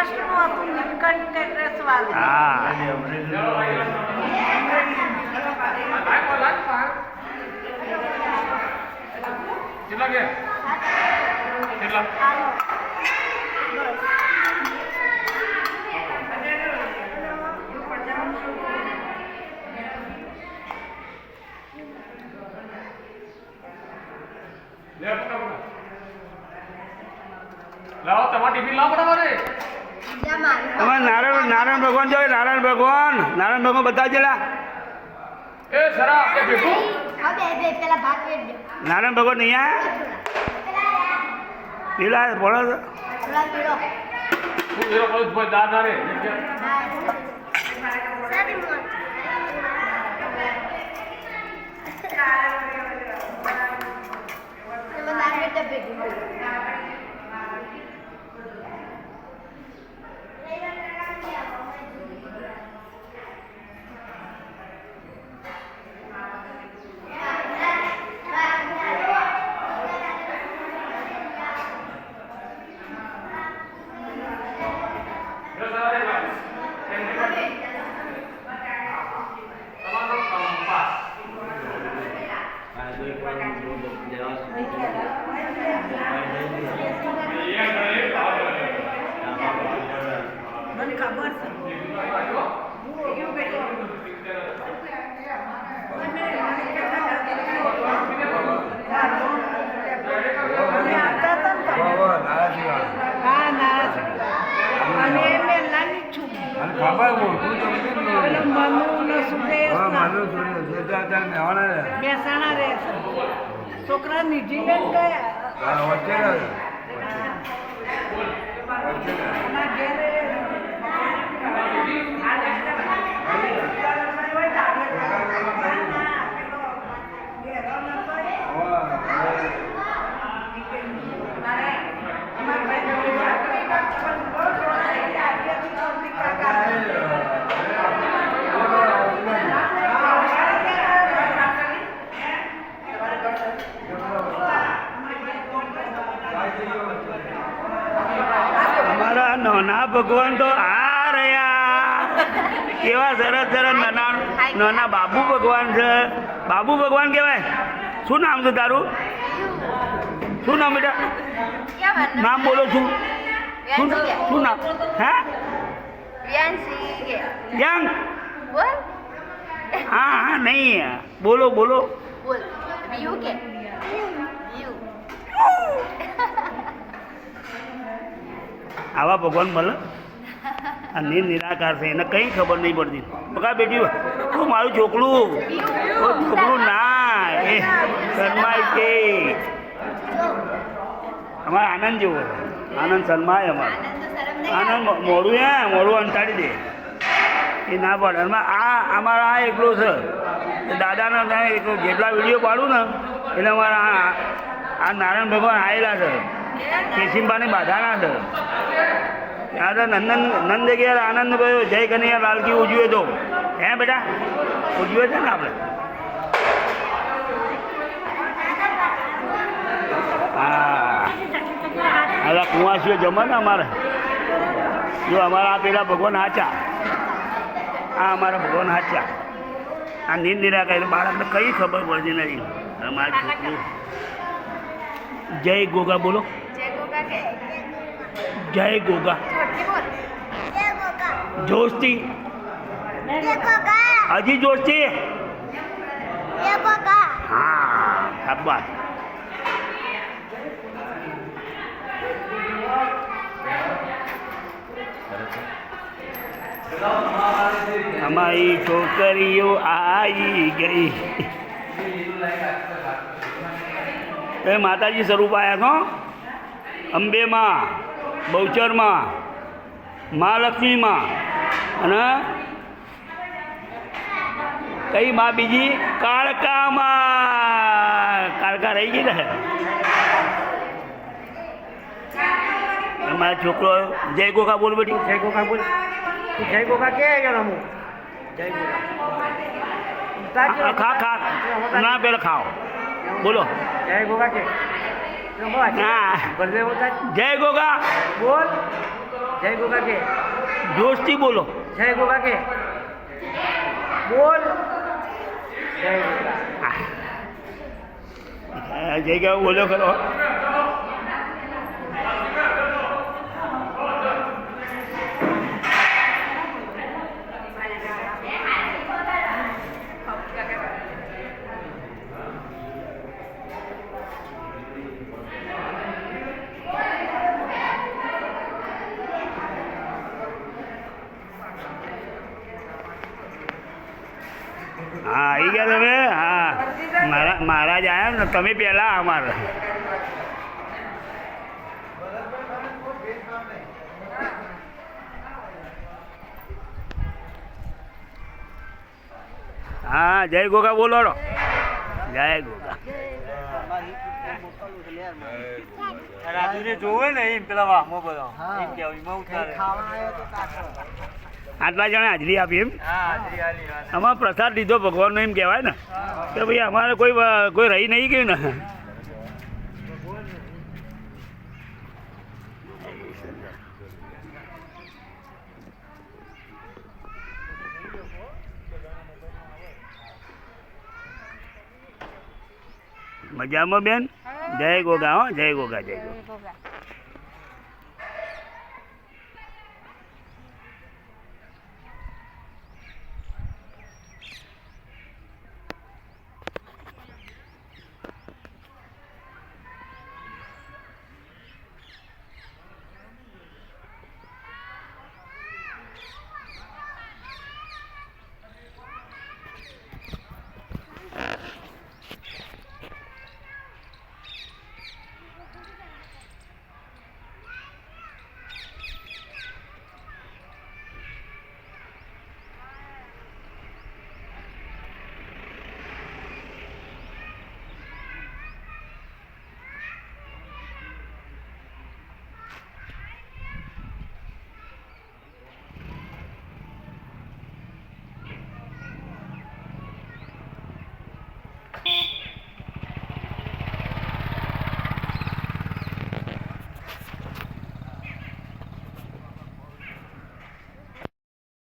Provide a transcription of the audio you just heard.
સૌરાષ્ટ્રનું હતું નીલકંઠ કેટરસવાળું. હા કેટલા ગયા કેટલા લાવો તમારા ટિફિન લાવો બરાબર તમે નારાયણ ભગવાન જોઈએ નારાયણ ભગવાન બધા જેલા એ સરા આપણે ભેગું નારાયણ ભગવાન અહીંયા પેલા ભણો છો હું એરો કોલેજ ભાઈ દાદ ના રે મને ખબર મહેસાણા રહે છે છોકરા ન્યુઝીલેન્ડ ગયા અમારા નાના ભગવાન તો આ રહ્યા કેવા સરસ સરસ નાના બાબુ ભગવાન છે બાબુ ભગવાન કહેવાય શું નામ છે તારું શું નામ બેટા નામ બોલો છું શું નામ હે યંગ હા હા નહીં બોલો બોલો આવા ભગવાન મળે આ નિરાકાર છે એને કંઈ ખબર નહીં પડતી બકા બેટી તું મારું છોકરું છોકરું ના એ શરમાય કે અમારે આનંદ જેવો આનંદ શરમાય અમારે આનંદ મોડું અંતાડી દે એ ના પડે એમાં અમારા આ એકલો છે દાદાના એકલો જેટલા વિડીયો પાડું ને એટલે અમારા આ નારાયણ ભગવાન આવેલા છે કેશિંબાની બાધાના છે ત્યાં તો નંદ ગયા આનંદ ગયો જય કનૈયા લાલકી ઉજવે તો હે બેટા ઉજવે છે ને આપણે હા આ કુંવાસીઓ જમે ને અમારે જો અમારા પેલા ભગવાન હાચા આ અમારા ભગવાન હાચા આ નિરાકાર બાળકને કઈ ખબર પડતી નથી અમારા છોકરું જય ગોગા બોલો જય ગોગા જોશથી હજી જોશથી હા શાબાશ અમારી છોકરીઓ આવી ગઈ એ માતાજી સ્વરૂપ આવ્યા છો અંબેમાં બહુચરમાં મહાલક્ષ્મીમાં અને કઈ માં બીજી કાળકામાં કાળકા રહી ગઈ ને અમારા છોકરો જય ગોગા બોલ બેટી જય ગોગા બોલ જય ગોગા કે રમું જય ગોગા ખા ના પેલા ખાઓ બોલો જય ગોગા કે હા જય ગોગા બોલ જય ગોગા કે જોશથી બોલો જય ગોગા કે બોલ જય ગોગા જય ગોગા બોલો ખરો હા આવી ગયા તમે હા મહારાજ આવ્યા ને તમે પહેલા અમારા હા જય ગોગા બોલો રો જય ગોગા રાજુને જોવે ને એમ પેલા વાહમાં બધા એમ કેવું એમાં ઉતારે આટલા જણા હાજરી આપી એમ હા હાજરી આલી અમારે પ્રસાદ લીધો ભગવાનનો એમ કહેવાય ને કે ભાઈ અમારે કોઈ રહી નહીં ગયું ને મજામાં બેન જય ગોગા હો જય ગોગા જય ગોગા